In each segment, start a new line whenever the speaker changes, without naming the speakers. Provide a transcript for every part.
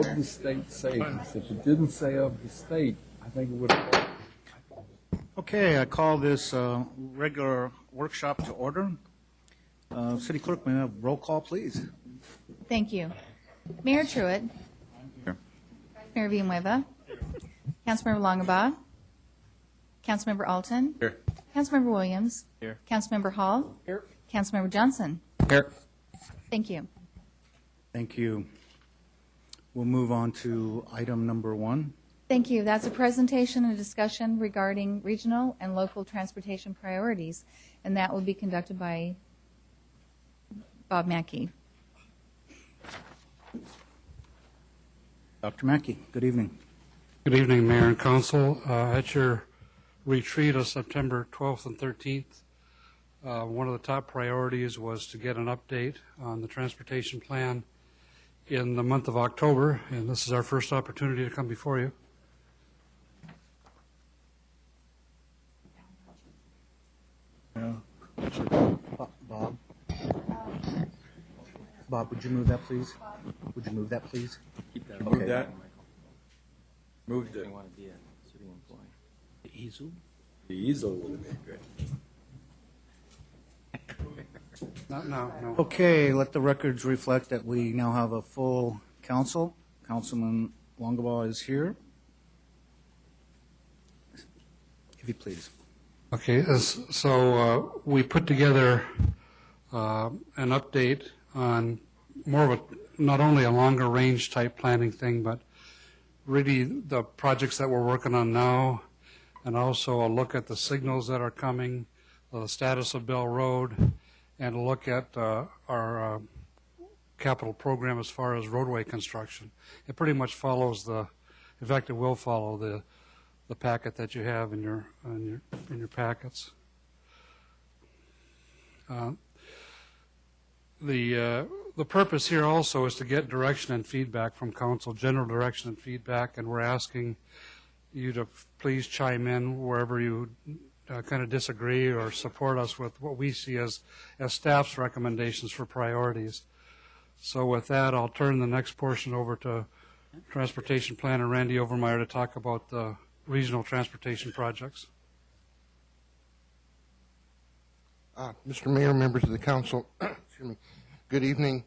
of the state savings. If it didn't say of the state, I think it would have.
Okay, I call this regular workshop to order. City Clerk, may I have roll call, please?
Thank you. Mayor Truitt.
Here.
Mayor Villanueva. Councilmember Longabaugh. Councilmember Alton.
Here.
Councilmember Williams.
Here.
Councilmember Hall.
Here.
Councilmember Johnson.
Here.
Thank you.
Thank you. We'll move on to item number 1.
Thank you. That's a presentation and discussion regarding regional and local transportation priorities, and that will be conducted by Bob Mackey.
Dr. Mackey, good evening.
Good evening, Mayor and Council. At your retreat of September 12th and 13th, one of the top priorities was to get an update on the transportation plan in the month of October, and this is our first opportunity to come before you.
Bob, would you move that, please? Would you move that, please?
Keep that. Move that. Moved it.
want to be a city employee.
The easel?
The easel would have been good.
No.
Okay, let the records reflect that we now have a full council. Councilman Longabaugh is here. If you please.
Okay, so we put together an update on more of a, not only a longer range type planning thing, but really the projects that we're working on now, and also a look at the signals that are coming, the status of Bell Road, and a look at our capital program as far as roadway construction. It pretty much follows in fact, it will follow the packet that you have in your packets. The purpose here also is to get direction and feedback from council, general direction and feedback, and we're asking you to please chime in wherever you kind of disagree or support us with what we see as staff's recommendations for priorities. So with that, I'll turn the next portion over to Transportation Planner Randy Overmeyer to talk about the regional transportation projects.
Mr. Mayor, members of the council, excuse me, good evening.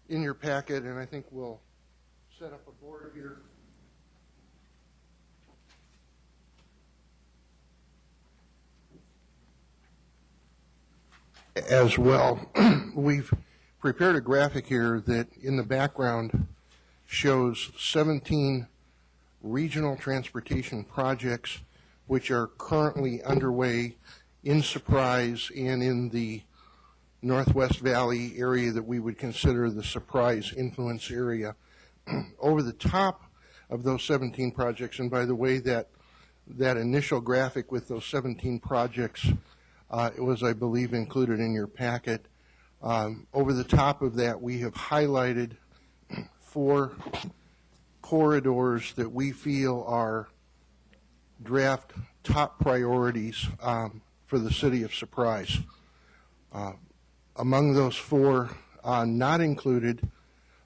In your packet, and I think we'll set up a board here. As well, we've prepared a graphic here that in the background shows 17 regional transportation projects which are currently underway in Surprise and in the Northwest Valley area that we would consider the Surprise influence area. Over the top of those 17 projects, and by the way, that initial graphic with those 17 projects, it was, I believe, included in your packet. Over the top of that, we have highlighted 4 corridors that we feel are draft top priorities for the city of Surprise. Among those 4, not included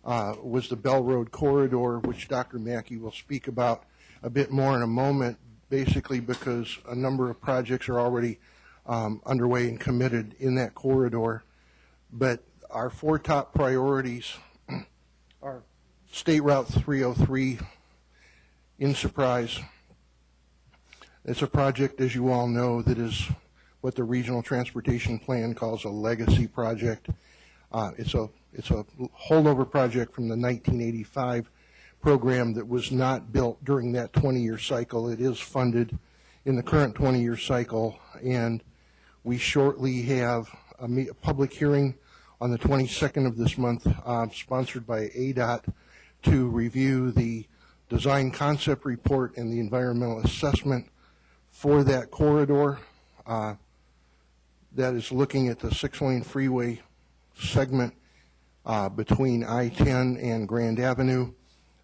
was the Bell Road corridor, which Dr. Mackey will speak about a bit more in a moment, basically because a number of projects are already underway and committed in that corridor. But our 4 top priorities are State Route 303 in Surprise. It's a project, as you all know, that is what the Regional Transportation Plan calls a legacy project. It's a holdover project from the 1985 program that was not built during that 20-year cycle. It is funded in the current 20-year cycle, and we shortly have a public hearing on the 22nd of this month, sponsored by ADOT, to review the design concept report and the environmental assessment for that corridor. That is looking at the 6-lane freeway segment between I-10 and Grand Avenue,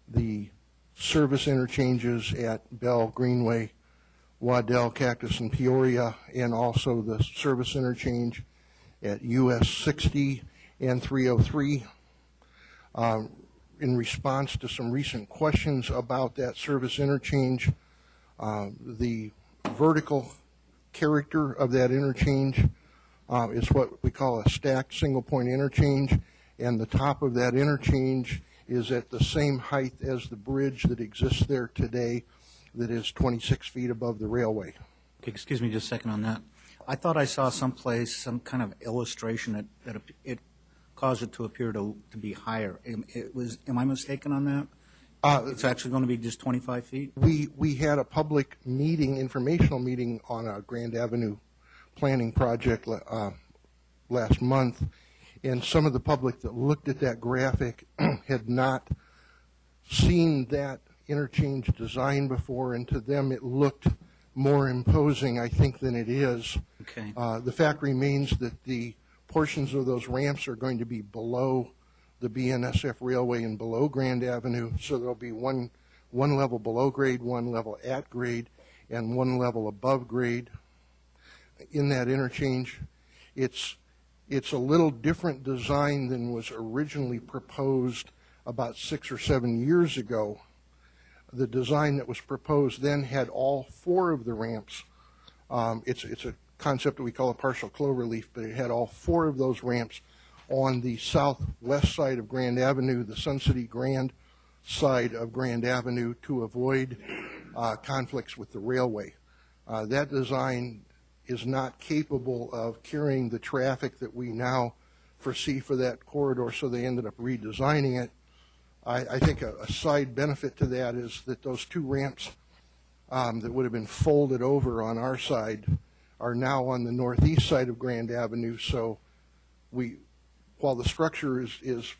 the service interchanges at Bell, Greenway, Waddell, Cactus, and Peoria, and also the service interchange at US 60 and 303. in response to some recent questions about that service interchange. The vertical character of that interchange is what we call a stacked single point interchange, and the top of that interchange is at the same height as the bridge that exists there today, that is 26 feet above the railway.
Okay, excuse me just a second on that. I thought I saw someplace some kind of illustration that it caused it to appear to be higher. Am I mistaken on that? It's actually going to be just 25 feet?
We had a public meeting, informational meeting on a Grand Avenue planning project last month, and some of the public that looked at that graphic had not seen that interchange design before, and to them it looked more imposing, I think, than it is.
Okay.
The fact remains that the portions of those ramps are going to be below the BNSF Railway and below Grand Avenue, so there'll be one level below grade, one level at grade, and one level above grade in that interchange. It's a little different design than was originally proposed about 6 or 7 years ago. The design that was proposed then had all 4 of the ramps. It's a concept that we call a partial clover leaf, but it had all 4 of those ramps on the southwest side of Grand Avenue, the Sun City Grand side of Grand Avenue, to avoid conflicts with the railway. That design is not capable of carrying the traffic that we now foresee for that corridor, so they ended up redesigning it. I think a side benefit to that is that those 2 ramps that would have been folded over on our side are now on the northeast side of Grand Avenue, so while the structure is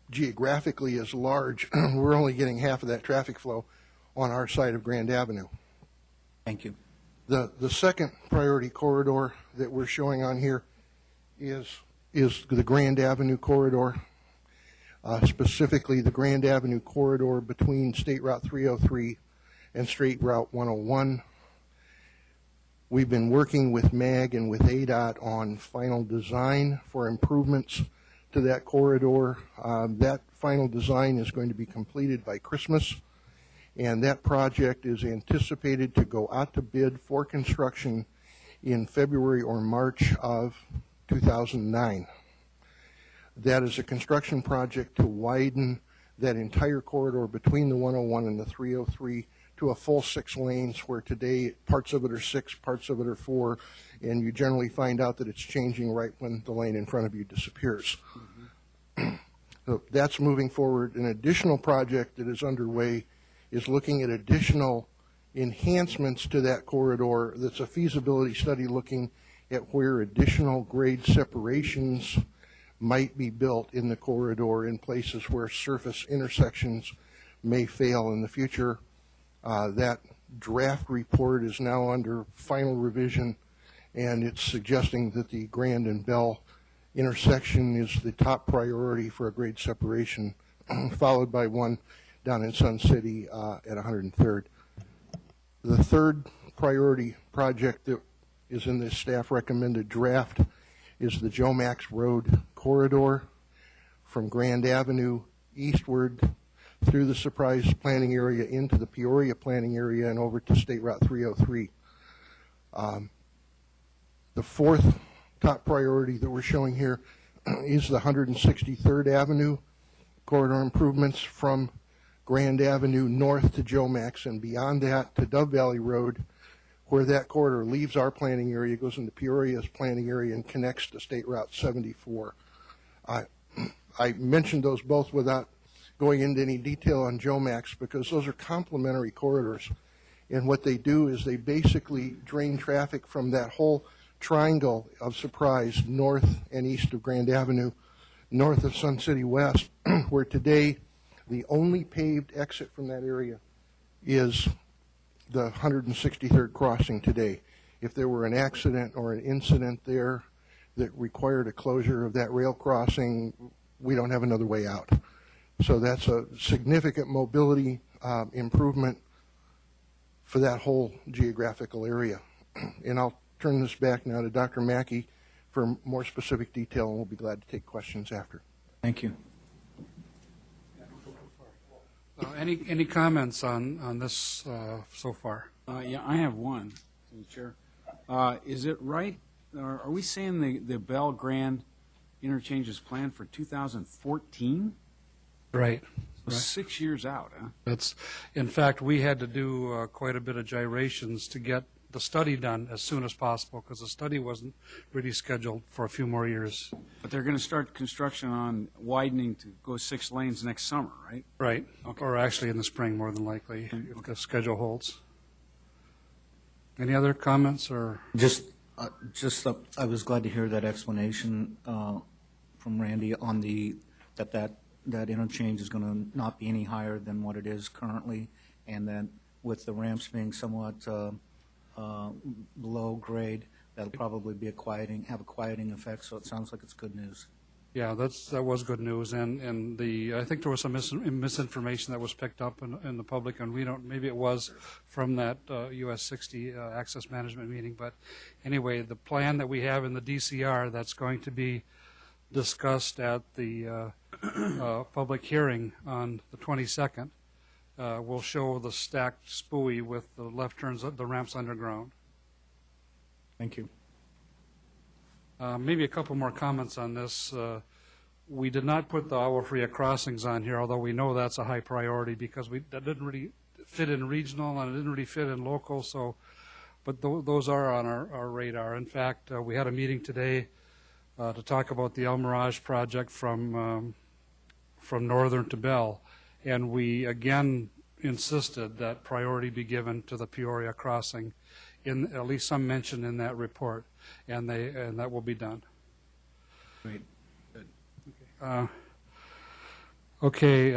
geographically as large, we're only getting half of that traffic flow on our side of Grand Avenue.
Thank you.
The second priority corridor that we're showing on here is the Grand Avenue corridor, specifically the Grand Avenue corridor between State Route 303 and State Route 101. We've been working with MAG and with ADOT on final design for improvements to that corridor. That final design is going to be completed by Christmas, and that project is anticipated to go out to bid for construction in February or March of 2009. That is a construction project to widen that entire corridor between the 101 and the 303 to a full 6 lanes, where today parts of it are 6, parts of it are 4, and you generally find out that it's changing right when the lane in front of you disappears. So that's moving forward. An additional project that is underway is looking at additional enhancements to that corridor. That's a feasibility study looking at where additional grade separations might be built in the corridor in places where surface intersections may fail in the future. That draft report is now under final revision, and it's suggesting that the Grand and Bell intersection is the top priority for a grade separation, followed by one down in Sun City at 103rd. The third priority project that is in this staff recommended draft is the Joe Max Road corridor from Grand Avenue eastward through the Surprise planning area into the Peoria planning area and over to State Route 303. The fourth top priority that we're showing here is the 163rd Avenue corridor improvements from Grand Avenue north to Joe Max and beyond that to Dove Valley Road, where that corridor leaves our planning area, goes into Peoria's planning area, and connects to State Route 74. I mentioned those both without going into any detail on Joe Max because those are complementary corridors. And what they do is they basically drain traffic from that whole triangle of Surprise north and east of Grand Avenue, north of Sun City West, where today the only paved exit from that area is the 163rd crossing today. If there were an accident or an incident there that required a closure of that rail crossing, we don't have another way out. So that's a significant mobility improvement for that whole geographical area. And I'll turn this back now to Dr. Mackey for more specific detail, and we'll be glad to take questions after.
Thank you.
Any comments on this so far?
Yeah, I have one, through the Chair. Is it right, are we saying the Bell Grand interchange is planned for 2014?
Right.
So 6 years out, huh?
That's, in fact, we had to do quite a bit of gyrations to get the study done as soon as possible, because the study wasn't really scheduled for a few more years.
But they're going to start construction on widening to go 6 lanes next summer, right?
Right.
Okay.
Or actually in the spring, more than likely, if the schedule holds. Any other comments or?
I was glad to hear that explanation from Randy on that interchange is going to not be any higher than what it is currently, and then with the ramps being somewhat below grade, that'll probably be have a quieting effect. So it sounds like it's good news.
Yeah, that was good news, and I think there was some misinformation that was picked up in the public, and maybe it was from that US 60 access management meeting, but anyway, the plan that we have in the DCR that's going to be discussed at the public hearing on the 22nd will show the stacked spooey with the left turns, the ramps underground.
Thank you.
Maybe a couple more comments on this. We did not put the Agua Fria crossings on here, although we know that's a high priority because that didn't really fit in regional and it didn't really fit in local. So, but those are on our radar. In fact, we had a meeting today to talk about the El Mirage project from Northern to Bell, and we again insisted that priority be given to the Peoria crossing, in at least some mention in that report, and that will be done.
Great.
Okay,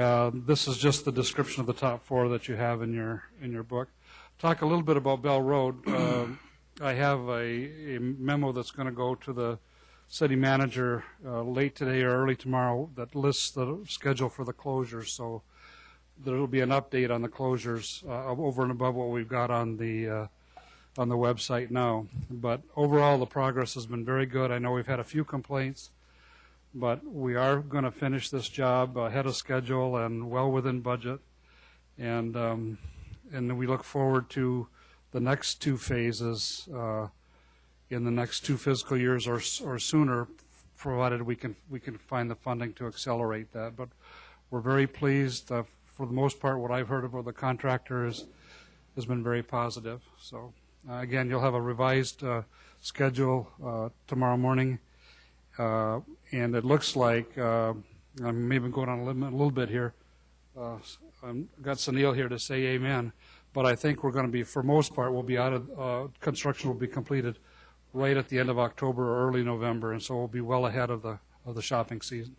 this is just the description of the top 4 that you have in your book. Talk a little bit about Bell Road. I have a memo that's going to go to the city manager late today or early tomorrow that lists the schedule for the closures. So there will be an update on the closures over and above what we've got on the website now. But overall, the progress has been very good. I know we've had a few complaints, but we are going to finish this job ahead of schedule and well within budget. And we look forward to the next 2 phases in the next 2 fiscal years or sooner, provided we can find the funding to accelerate that. But we're very pleased. For the most part, what I've heard about the contractor has been very positive. So again, you'll have a revised schedule tomorrow morning. And it looks like, I'm maybe going on a little bit here. I've got Sunil here to say amen. But I think we're going to be, for most part, we'll be out of, construction will be completed right at the end of October or early November. And so we'll be well ahead of the shopping season.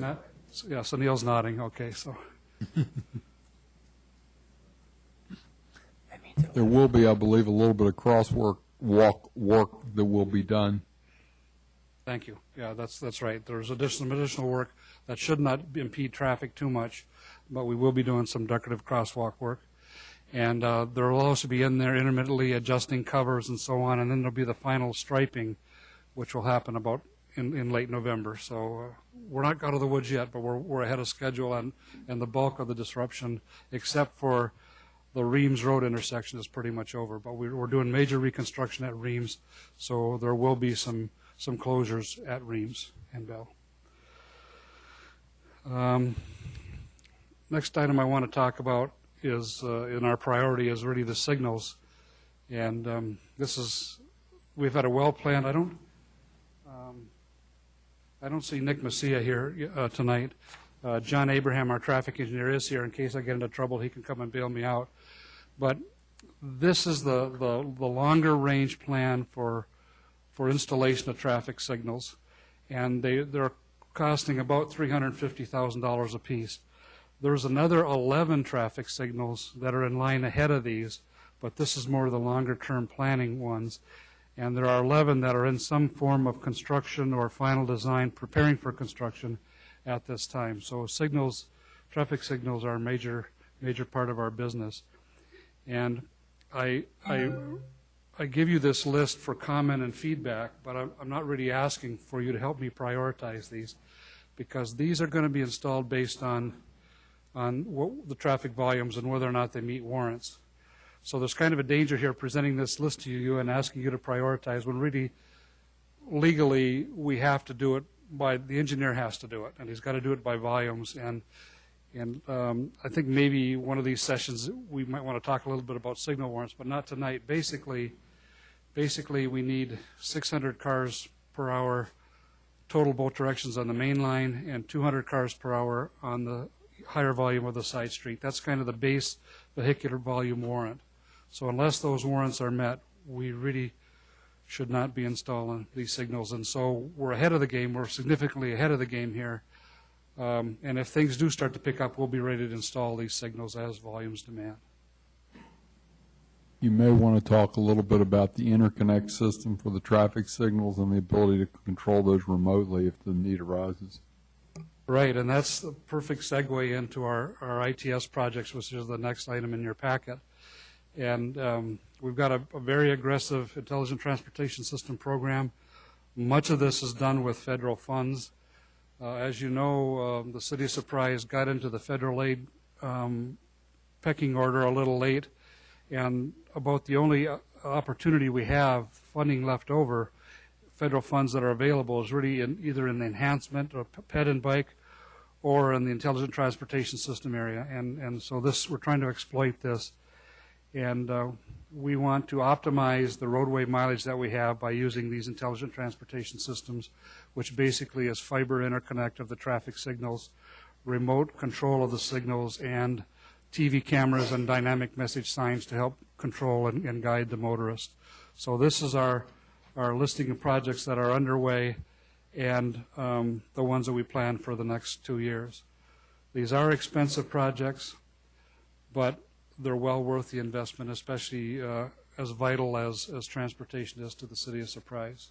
Yeah, Sunil's nodding. Okay, so.
There will be, I believe, a little bit of crosswalk work that will be done.
Thank you. Yeah, that's right. There's some additional work that should not impede traffic too much, but we will be doing some decorative crosswalk work. And there will also be in there intermittently adjusting covers and so on, and then there'll be the final striping, which will happen about in late November. So we're not out of the woods yet, but we're ahead of schedule, and the bulk of the disruption, except for the Reams Road intersection, is pretty much over. But we're doing major reconstruction at Reams, so there will be some closures at Reams and Bell. Next item I want to talk about is, in our priority, is really the signals. And we've had a well-planned, I don't see Nick Messia here tonight. John Abraham, our traffic engineer, is here. In case I get into trouble, he can come and bail me out. But this is the longer range plan for installation of traffic signals, and they're costing about $350,000 a piece. There's another 11 traffic signals that are in line ahead of these, but this is more of the longer term planning ones. And there are 11 that are in some form of construction or final design, preparing for construction at this time. So traffic signals are a major part of our business. And I give you this list for comment and feedback, but I'm not really asking for you to help me prioritize these, because these are going to be installed based on on what the traffic volumes and whether or not they meet warrants. So there's kind of a danger here presenting this list to you and asking you to prioritize when really legally we have to do it by, the engineer has to do it, and he's got to do it by volumes. And I think maybe one of these sessions we might want to talk a little bit about signal warrants, but not tonight. Basically we need 600 cars per hour total both directions on the main line and 200 cars per hour on the higher volume of the side street. That's kind of the base vehicular volume warrant. So unless those warrants are met, we really should not be installing these signals. And so we're ahead of the game. We're significantly ahead of the game here. And if things do start to pick up, we'll be ready to install these signals as volumes demand.
You may want to talk a little bit about the interconnect system for the traffic signals and the ability to control those remotely if the need arises.
Right, and that's the perfect segue into our ITS projects, which is the next item in your packet. And we've got a very aggressive intelligent transportation system program. Much of this is done with federal funds. As you know, the city of Surprise got into the federal aid pecking order a little late, and about the only opportunity we have, funding left over, federal funds that are available, is really either in the enhancement of ped and bike or in the intelligent transportation system area. And so we're trying to exploit this. And we want to optimize the roadway mileage that we have by using these intelligent transportation systems, which basically is fiber interconnect of the traffic signals, remote control of the signals, and TV cameras and dynamic message signs to help control and guide the motorist. So this is our listing of projects that are underway and the ones that we plan for the next 2 years. These are expensive projects, but they're well worth the investment, especially as vital as transportation is to the city of Surprise.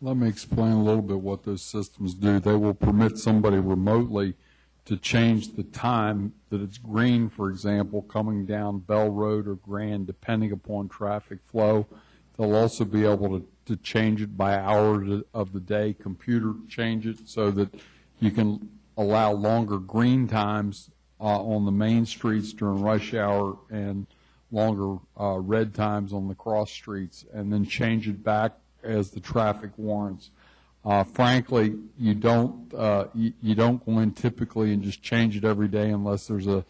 Let me explain a little bit what those systems do. They will permit somebody remotely to change the time that it's green, for example, coming down Bell Road or Grand, depending upon traffic flow. They'll also be able to change it by hour of the day, computer change it so that you can allow longer green times on the main streets during rush hour and longer red times on the cross streets, and then change it back as the traffic warrants. Frankly, you don't go in typically and just change it every day unless there's a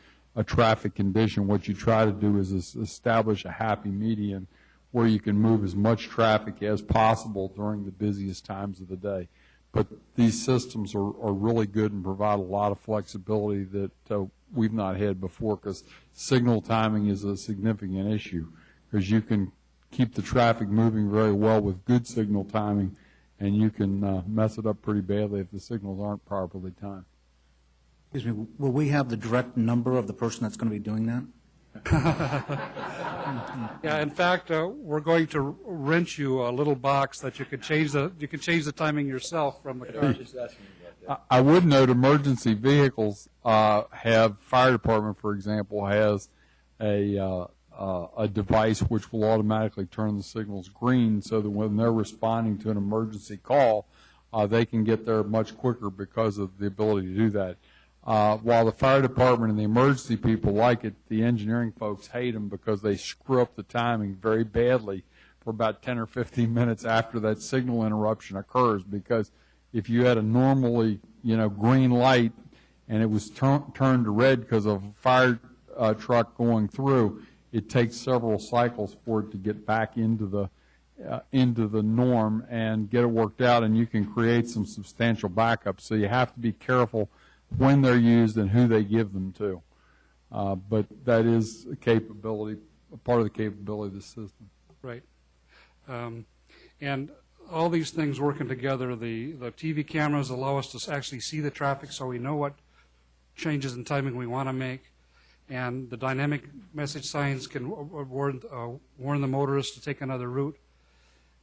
traffic condition. What you try to do is establish a happy median where you can move as much traffic as possible during the busiest times of the day. But these systems are really good and provide a lot of flexibility that we've not had before, because signal timing is a significant issue, because you can keep the traffic moving very well with good signal timing, and you can mess it up pretty badly if the signals aren't properly timed.
Excuse me, will we have the direct number of the person that's going to be doing that?
Yeah, in fact, we're going to rent you a little box that you can change the timing yourself from the car.
I would note emergency vehicles have, fire department, for example, has a device which will automatically turn the signals green so that when they're responding to an emergency call, they can get there much quicker because of the ability to do that. While the fire department and the emergency people like it, the engineering folks hate them because they screw up the timing very badly for about 10 or 15 minutes after that signal interruption occurs, because if you had a normally, green light and it was turned to red because of a fire truck going through, it takes several cycles for it to get back into the norm and get it worked out, and you can create some substantial backup. So you have to be careful when they're used and who they give them to. But that is a capability, a part of the capability of the system.
Right. And all these things working together, the TV cameras allow us to actually see the traffic so we know what changes in timing we want to make. And the dynamic message signs can warn the motorist to take another route.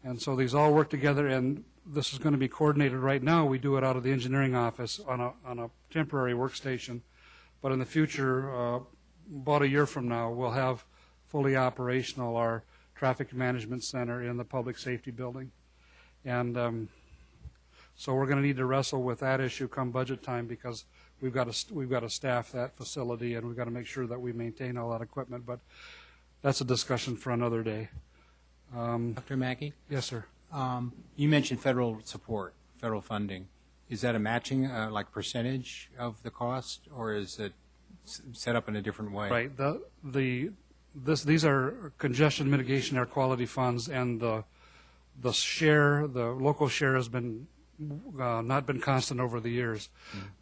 And so these all work together, and this is going to be coordinated right now. We do it out of the engineering office on a temporary workstation. But in the future, about a year from now, we'll have fully operational our traffic management center in the public safety building. And So we're going to need to wrestle with that issue come budget time, because we've got to staff that facility, and we've got to make sure that we maintain all that equipment. But that's a discussion for another day.
Dr. Mackey,
Yes, sir.
you mentioned federal support, federal funding. Is that a matching, like percentage of the cost, or is it set up in a different way?
Right. These are congestion mitigation air quality funds, and the local share has been not been constant over the years,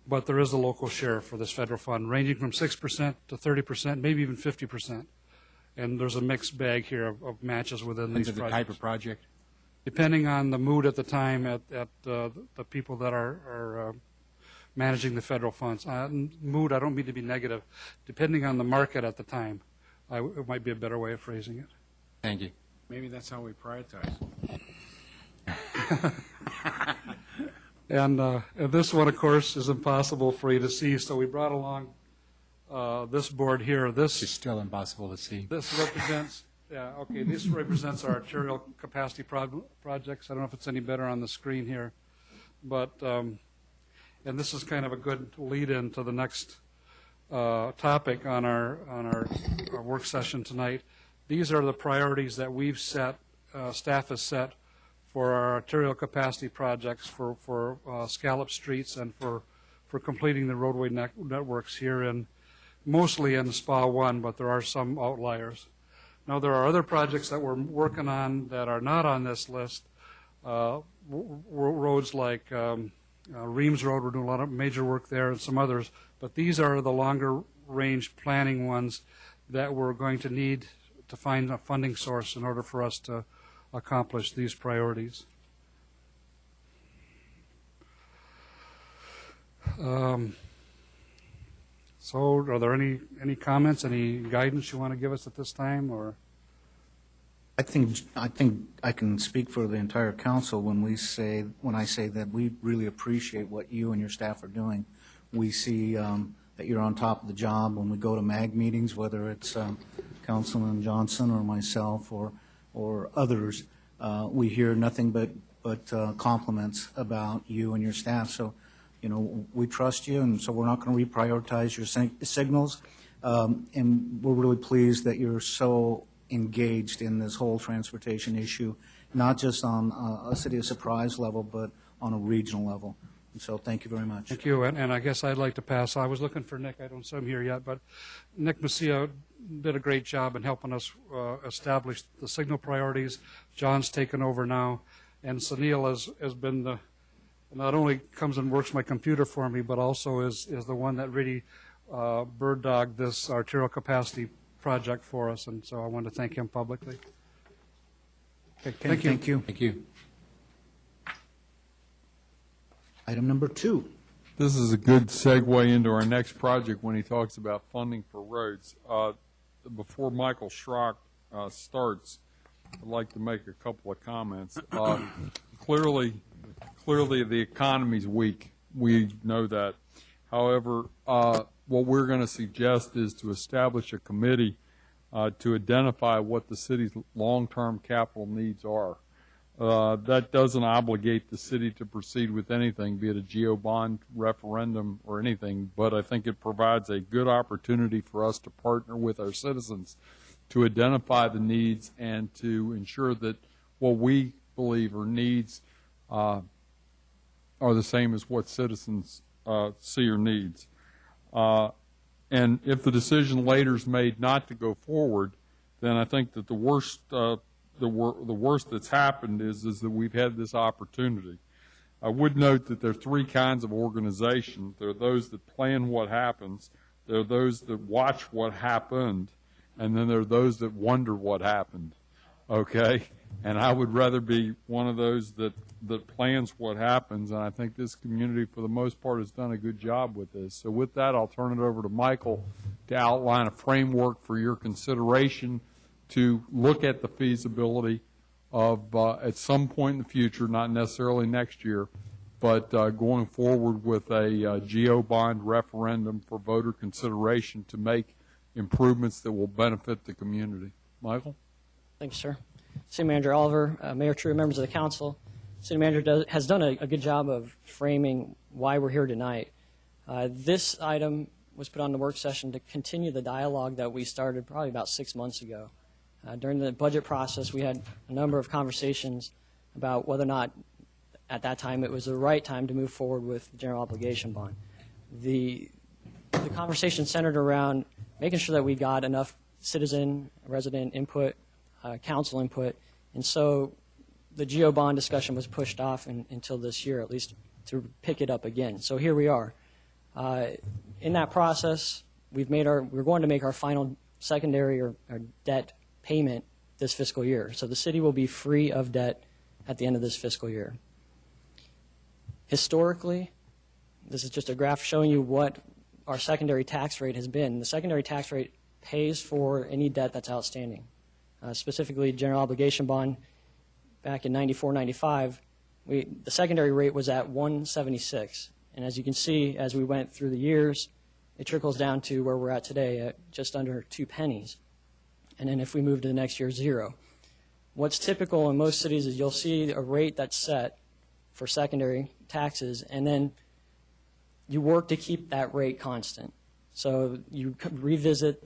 but there is a local share for this federal fund, ranging from 6% to 30%, maybe even 50%. And there's a mixed bag here of matches within these
Into the
projects.
type of project?
Depending on the mood at the time at the people that are managing the federal funds. Mood, I don't mean to be negative. Depending on the market at the time, it might be a better way of phrasing it.
Thank you.
Maybe that's how we prioritize.
And this one, of course, is impossible for you to see, so we brought along this board here.
It's still impossible to see.
This represents, this represents our arterial capacity projects. I don't know if it's any better on the screen here, but, and this is kind of a good lead-in to the next topic on our work session tonight. These are the priorities that we've set, staff has set for our arterial capacity projects for scallop streets and for completing the roadway networks here mostly in SPA 1, but there are some outliers. Now, there are other projects that we're working on that are not on this list. Roads like Reams Road, we're doing a lot of major work there, and some others. But these are the longer range planning ones that we're going to need to find a funding source in order for us to accomplish these priorities. So are there any comments, any guidance you want to give us at this time, or?
I think I can speak for the entire council when I say that we really appreciate what you and your staff are doing. We see that you're on top of the job when we go to MAG meetings, whether it's Councilman Johnson or myself or others. We hear nothing but compliments about you and your staff. So, we trust you, and so we're not going to reprioritize your signals. And we're really pleased that you're so engaged in this whole transportation issue, not just on a City of Surprise level, but on a regional level. And so thank you very much.
Thank you. And I guess I'd like to pass. I was looking for Nick. I don't see him here yet, but Nick Macia did a great job in helping us establish the signal priorities. John's taken over now, and Sunil has been not only comes and works my computer for me, but also is the one that really bird-dogged this arterial capacity project for us, and so I want to thank him publicly.
Okay, thank you.
Thank you.
Item number 2.
This is a good segue into our next project when he talks about funding for roads. Before Michael Schrock starts, I'd like to make a couple of comments. Clearly the economy's weak. We know that. However, what we're going to suggest is to establish a committee to identify what the city's long-term capital needs are. That doesn't obligate the city to proceed with anything, be it a GO bond referendum or anything, but I think it provides a good opportunity for us to partner with our citizens to identify the needs and to ensure that what we believe are needs are the same as what citizens see or needs. And if the decision later is made not to go forward, then I think that the worst that's happened is that we've had this opportunity. I would note that there are 3 kinds of organizations. There are those that plan what happens, there are those that watch what happened, and then there are those that wonder what happened. Okay? And I would rather be one of those that plans what happens, and I think this community, for the most part, has done a good job with this. So with that, I'll turn it over to Michael to outline a framework for your consideration to look at the feasibility of, at some point in the future, not necessarily next year, but going forward with a GO bond referendum for voter consideration to make improvements that will benefit the community. Michael?
Thank you, sir. City Manager Oliver, Mayor True, members of the council. City Manager has done a good job of framing why we're here tonight. This item was put on the work session to continue the dialogue that we started probably about 6 months ago. During the budget process, we had a number of conversations about whether or not at that time it was the right time to move forward with the general obligation bond. The conversation centered around making sure that we got enough citizen, resident input, council input, and so the GO bond discussion was pushed off until this year, at least to pick it up again. So here we are. In that process, we're going to make our final secondary or debt payment this fiscal year. So the city will be free of debt at the end of this fiscal year. Historically, this is just a graph showing you what our secondary tax rate has been. The secondary tax rate pays for any debt that's outstanding. Specifically, general obligation bond back in 94, 95, the secondary rate was at 176. And as you can see, as we went through the years, it trickles down to where we're at today at just under 2 pennies. And then if we move to the next year, 0. What's typical in most cities is you'll see a rate that's set for secondary taxes, and then you work to keep that rate constant. So you revisit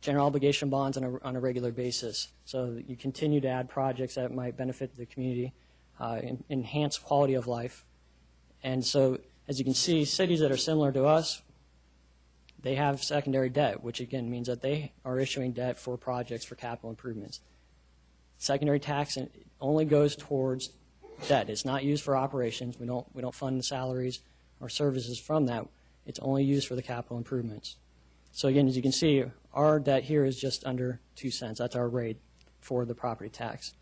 general obligation bonds on a regular basis. So you continue to add projects that might benefit the community, enhance quality of life. And so, as you can see, cities that are similar to us, they have secondary debt, which again means that they are issuing debt for projects for capital improvements. Secondary tax only goes towards debt. It's not used for operations. We don't fund the salaries or services from that. It's only used for the capital improvements. So again, as you can see, our debt here is just under 2 cents. That's our rate for the property tax.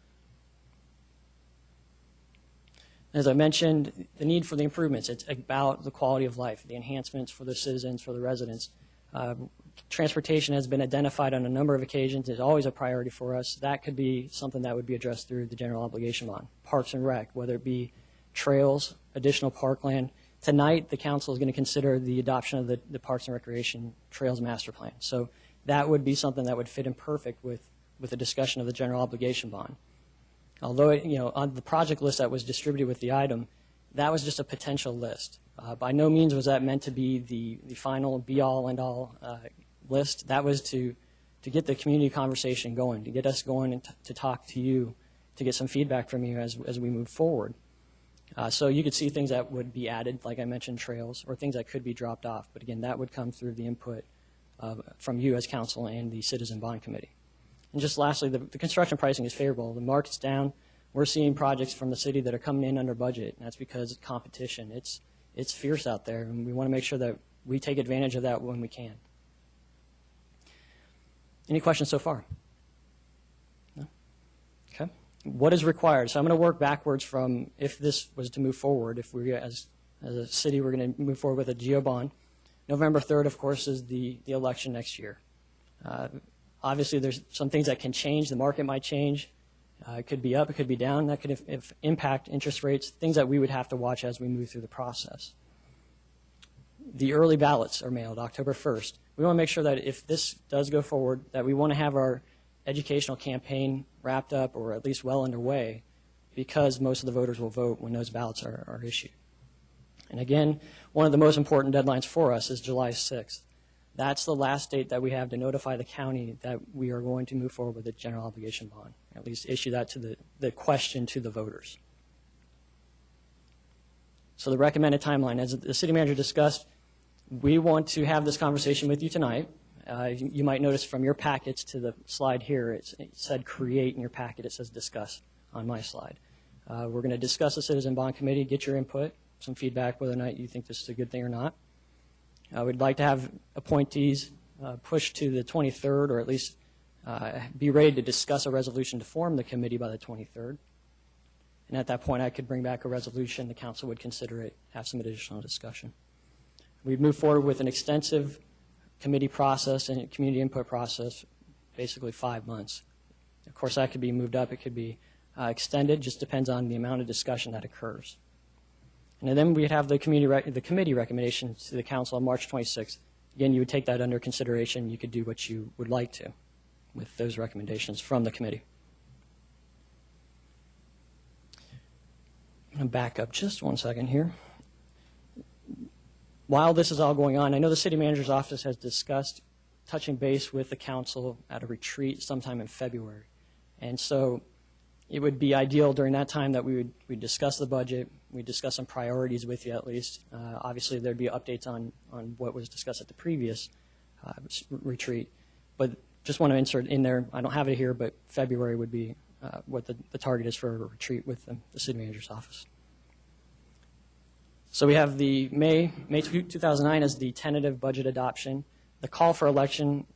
As I mentioned, the need for the improvements, it's about the quality of life, the enhancements for the citizens, for the residents. Transportation has been identified on a number of occasions. It's always a priority for us. That could be something that would be addressed through the general obligation bond. Parks and rec, whether it be trails, additional parkland. Tonight, the council is going to consider the adoption of the Parks and Recreation Trails Master Plan. So that would be something that would fit in perfect with the discussion of the general obligation bond. Although, on the project list that was distributed with the item, that was just a potential list. By no means was that meant to be the final be-all, end-all list. That was to get the community conversation going, to get us going and to talk to you, to get some feedback from you as we move forward. So you could see things that would be added, like I mentioned, trails, or things that could be dropped off. But again, that would come through the input from you as council and the Citizen Bond Committee. And just lastly, the construction pricing is favorable. The market's down. We're seeing projects from the city that are coming in under budget, and that's because of competition. It's fierce out there, and we want to make sure that we take advantage of that when we can. Any questions so far? No? Okay. What is required? So I'm going to work backwards from if this was to move forward, if we as a city we're going to move forward with a GO bond. November 3rd, of course, is the election next year. Obviously, there's some things that can change. The market might change. It could be up, it could be down. That could impact interest rates, things that we would have to watch as we move through the process. The early ballots are mailed October 1st. We want to make sure that if this does go forward, that we want to have our educational campaign wrapped up or at least well underway, because most of the voters will vote when those ballots are issued. And again, one of the most important deadlines for us is July 6th. That's the last date that we have to notify the county that we are going to move forward with the general obligation bond, at least issue that to the question to the voters. So the recommended timeline, as the city manager discussed, we want to have this conversation with you tonight. You might notice from your packets to the slide here, it said create in your packet, it says discuss on my slide. We're going to discuss the Citizen Bond Committee, get your input, some feedback whether or not you think this is a good thing or not. We'd like to have appointees pushed to the 23rd, or at least be ready to discuss a resolution to form the committee by the 23rd. And at that point, I could bring back a resolution. The council would consider it, have some additional discussion. We'd move forward with an extensive committee process and community input process, basically 5 months. Of course, that could be moved up. It could be extended. Just depends on the amount of discussion that occurs. And then we'd have the committee recommendation to the council on March 26th. Again, you would take that under consideration. You could do what you would like to with those recommendations from the committee. I'm going to back up just one second here. While this is all going on, I know the city manager's office has discussed touching base with the council at a retreat sometime in February. And so it would be ideal during that time that we'd discuss the budget, we'd discuss some priorities with you at least. Obviously, there'd be updates on what was discussed at the previous retreat. But just want to insert in there, I don't have it here, but February would be what the target is for a retreat with the city manager's office. So we have the May 2009 as the tentative budget adoption. The call for election,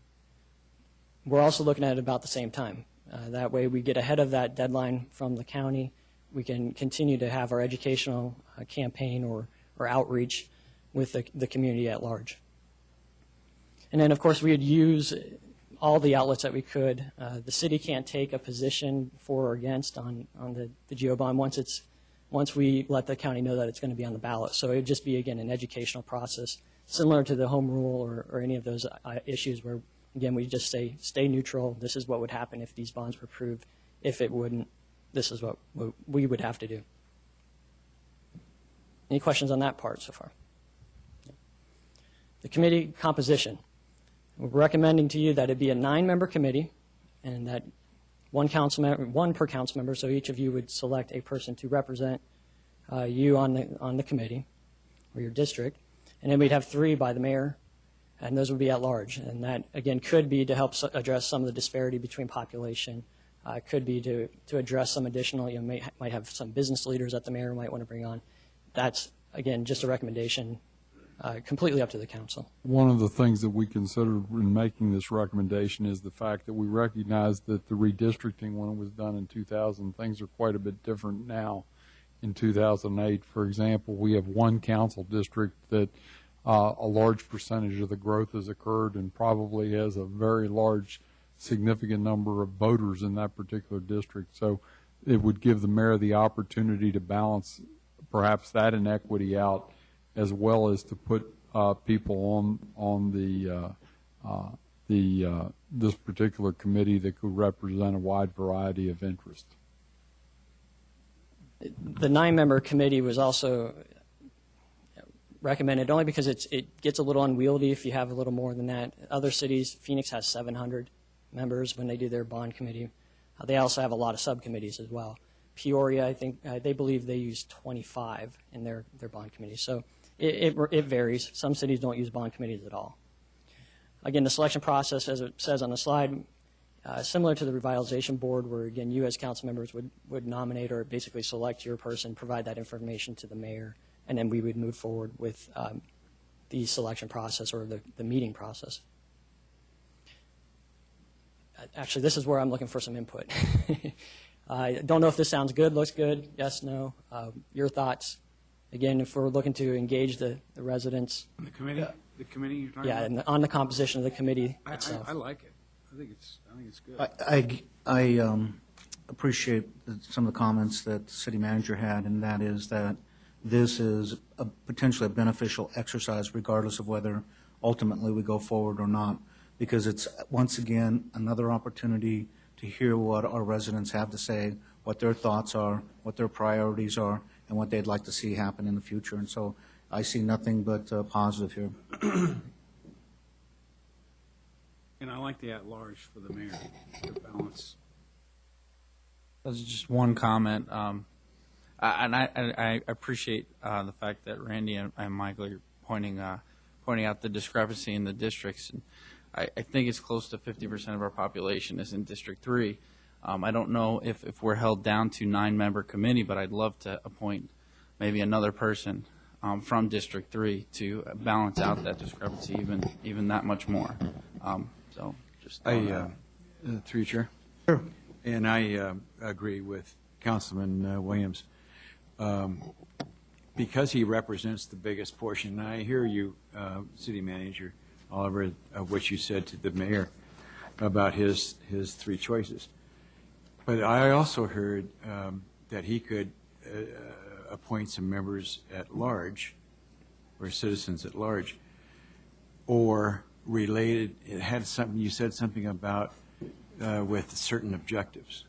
we're also looking at about the same time. That way we get ahead of that deadline from the county. We can continue to have our educational campaign or outreach with the community at large. And then, of course, we would use all the outlets that we could. The city can't take a position for or against on the GO bond once we let the county know that it's going to be on the ballot. So it would just be, again, an educational process, similar to the home rule or any of those issues where, again, we just say, stay neutral. This is what would happen if these bonds were approved. If it wouldn't, this is what we would have to do. Any questions on that part so far? The committee composition. We're recommending to you that it be a 9-member committee and that one per council member, so each of you would select a person to represent you on the committee or your district. And then we'd have 3 by the mayor, and those would be at large. And that, again, could be to help address some of the disparity between population. Could be to address some additional, might have some business leaders that the mayor might want to bring on. That's, again, just a recommendation, completely up to the council.
One of the things that we considered in making this recommendation is the fact that we recognize that the redistricting, when it was done in 2000, things are quite a bit different now in 2008. For example, we have one council district that a large percentage of the growth has occurred and probably has a very large, significant number of voters in that particular district. So it would give the mayor the opportunity to balance perhaps that inequity out, as well as to put people on this particular committee that could represent a wide variety of interests.
The 9-member committee was also recommended only because it gets a little unwieldy if you have a little more than that. Other cities, Phoenix has 700 members when they do their bond committee. They also have a lot of subcommittees as well. Peoria, I think, they believe they use 25 in their bond committee. So it varies. Some cities don't use bond committees at all. Again, the selection process, as it says on the slide, similar to the revitalization board, where, again, you as council members would nominate or basically select your person, provide that information to the mayor, and then we would move forward with the selection process or the meeting process. Actually, this is where I'm looking for some input. I don't know if this sounds good, looks good, yes, no. Your thoughts? Again, if we're looking to engage the residents.
The committee? Yeah. The committee you're talking
about?
Yeah,
and on the composition of the committee itself.
I like it. I think it's good.
I appreciate some of the comments that the city manager had, and that is that this is potentially a beneficial exercise regardless of whether ultimately we go forward or not, because it's, once again, another opportunity to hear what our residents have to say, what their thoughts are, what their priorities are, and what they'd like to see happen in the future. And so I see nothing but positive here.
And I like the at-large for the mayor, the balance.
That's just one comment. And I appreciate the fact that Randy and Michael are pointing out the discrepancy in the districts. And I think it's close to 50% of our population is in District 3. I don't know if we're held down to 9-member committee, but I'd love to appoint maybe another person from District 3 to balance out that discrepancy even that much more. So just
through Chair.
Sure.
And I agree with Councilman Williams. Because he represents the biggest portion, and I hear you, City Manager Oliver, of what you said to the mayor about his 3 choices. But I also heard that he could appoint some members at large, or citizens at large, or related. It had something, you said something about with certain objectives.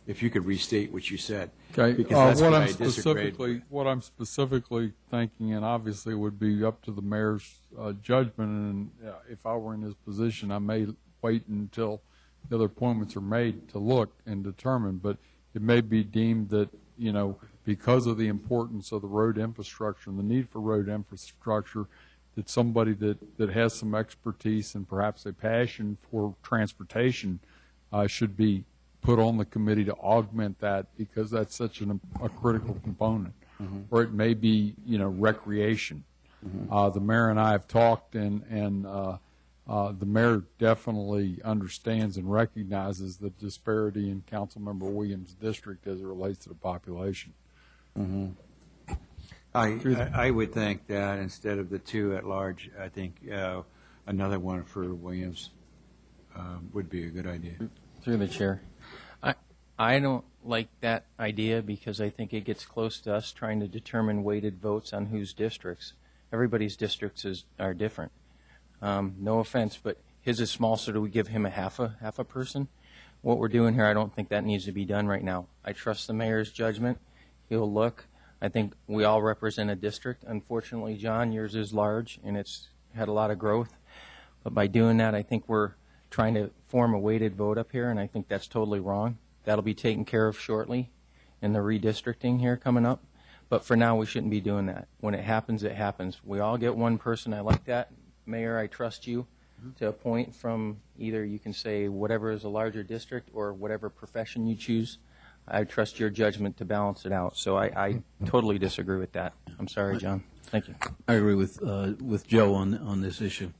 if you could restate what you said.
Okay,
Because that's
what
what
I'm
I disagreed.
what I'm specifically thinking, and obviously it would be up to the mayor's judgment, and if I were in his position, I may wait until the other appointments are made to look and determine, but it may be deemed that, you know, because of the importance of the road infrastructure and the need for road infrastructure, that somebody that has some expertise and perhaps a passion for transportation should be put on the committee to augment that, because that's such a critical component. Or it may be, you know, recreation. The mayor and I have talked, and the mayor definitely understands and recognizes the disparity in Councilmember Williams' district as it relates to the population.
I would think that instead of the two at large, I think another one for Williams would be a good idea.
Through the chair. I don't like that idea because I think it gets close to us trying to determine weighted votes on whose districts. Everybody's districts are different. No offense, but his is small, so do we give him a half a person? What we're doing here, I don't think that needs to be done right now. I trust the mayor's judgment. He'll look. I think we all represent a district. Unfortunately, John, yours is large, and it's had a lot of growth. But by doing that, I think we're trying to form a weighted vote up here, and I think that's totally wrong. That'll be taken care of shortly in the redistricting here coming up. But for now, we shouldn't be doing that. When it happens, it happens. We all get one person. I like that. Mayor, I trust you to appoint from either you can say whatever is a larger district or whatever profession you choose. I trust your judgment to balance it out. So I totally disagree with that. I'm sorry, John. Thank you.
I agree with Joe on this issue.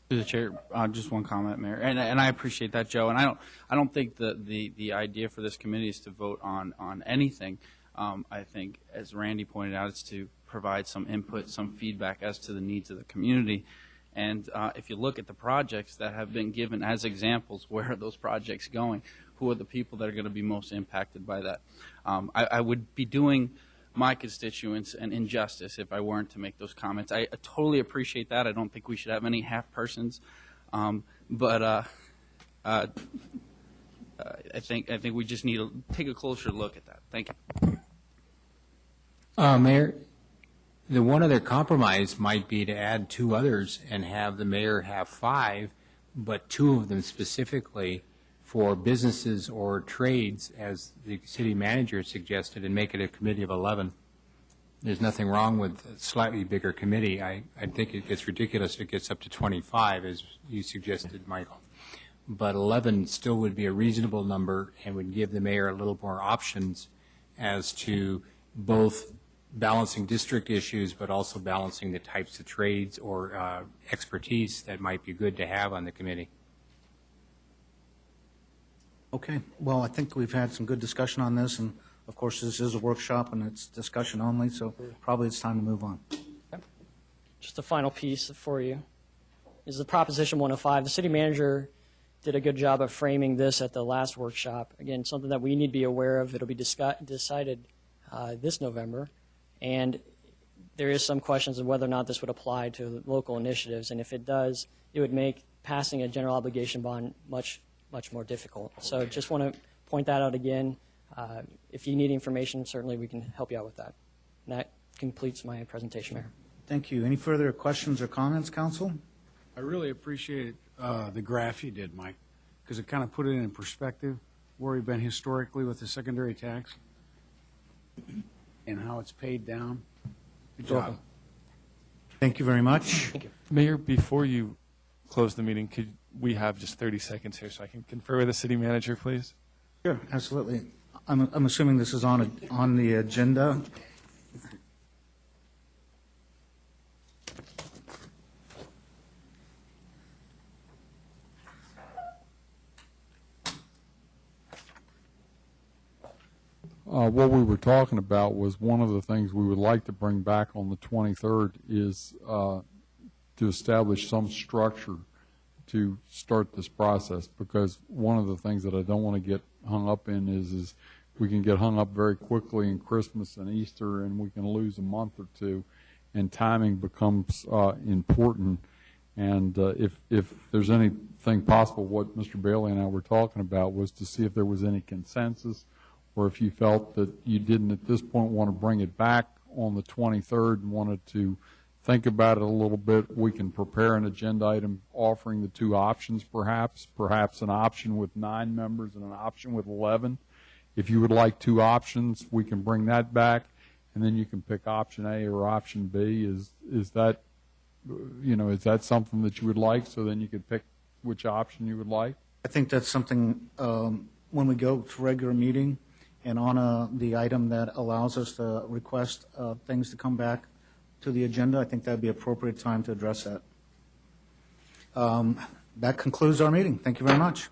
Through the chair, just one comment, Mayor, and I appreciate that, Joe. And I don't think the idea for this committee is to vote on anything. I think, as Randy pointed out, it's to provide some input, some feedback as to the needs of the community. And if you look at the projects that have been given as examples, where are those projects going? Who are the people that are going to be most impacted by that? I would be doing my constituents an injustice if I weren't to make those comments. I totally appreciate that. I don't think we should have any half persons, but I think we just need to take a closer look at that. Thank you.
Mayor, the one other compromise might be to add two others and have the mayor have 5, but 2 of them specifically for businesses or trades, as the city manager suggested, and make it a committee of 11. There's nothing wrong with a slightly bigger committee. I think it gets ridiculous if it gets up to 25, as you suggested, Michael. But 11 still would be a reasonable number and would give the mayor a little more options as to both balancing district issues, but also balancing the types of trades or expertise that might be good to have on the committee.
Okay, well, I think we've had some good discussion on this, and of course, this is a workshop and it's discussion only, so probably it's time to move on.
Just a final piece for you is the Proposition 105. The city manager did a good job of framing this at the last workshop. Again, something that we need to be aware of. It'll be decided this November, and there is some questions of whether or not this would apply to local initiatives, and if it does, it would make passing a general obligation bond much more difficult. So just want to point that out again. If you need information, certainly we can help you out with that. And that completes my presentation, Mayor.
Thank you. Any further questions or comments, Council?
I really appreciated the graph you did, Mike, because it kind of put it in perspective where we've been historically with the secondary tax and how it's paid down. Good job.
Thank you very much.
Mayor, before you close the meeting, could we have just 30 seconds here so I can confer with the city manager, please?
Sure, absolutely. I'm assuming this is on the agenda.
What we were talking about was one of the things we would like to bring back on the 23rd is to establish some structure to start this process, because one of the things that I don't want to get hung up in is we can get hung up very quickly in Christmas and Easter, and we can lose a month or two, and timing becomes important. And if there's anything possible, what Mr. Bailey and I were talking about was to see if there was any consensus, or if you felt that you didn't at this point want to bring it back on the 23rd and wanted to think about it a little bit, we can prepare an agenda item offering the two options perhaps an option with 9 members and an option with 11. If you would like two options, we can bring that back, and then you can pick option A or option B. Is that, is that something that you would like? So then you could pick which option you would like?
I think that's something, when we go to regular meeting and on the item that allows us to request things to come back to the agenda, I think that would be appropriate time to address that. That concludes our meeting. Thank you very much.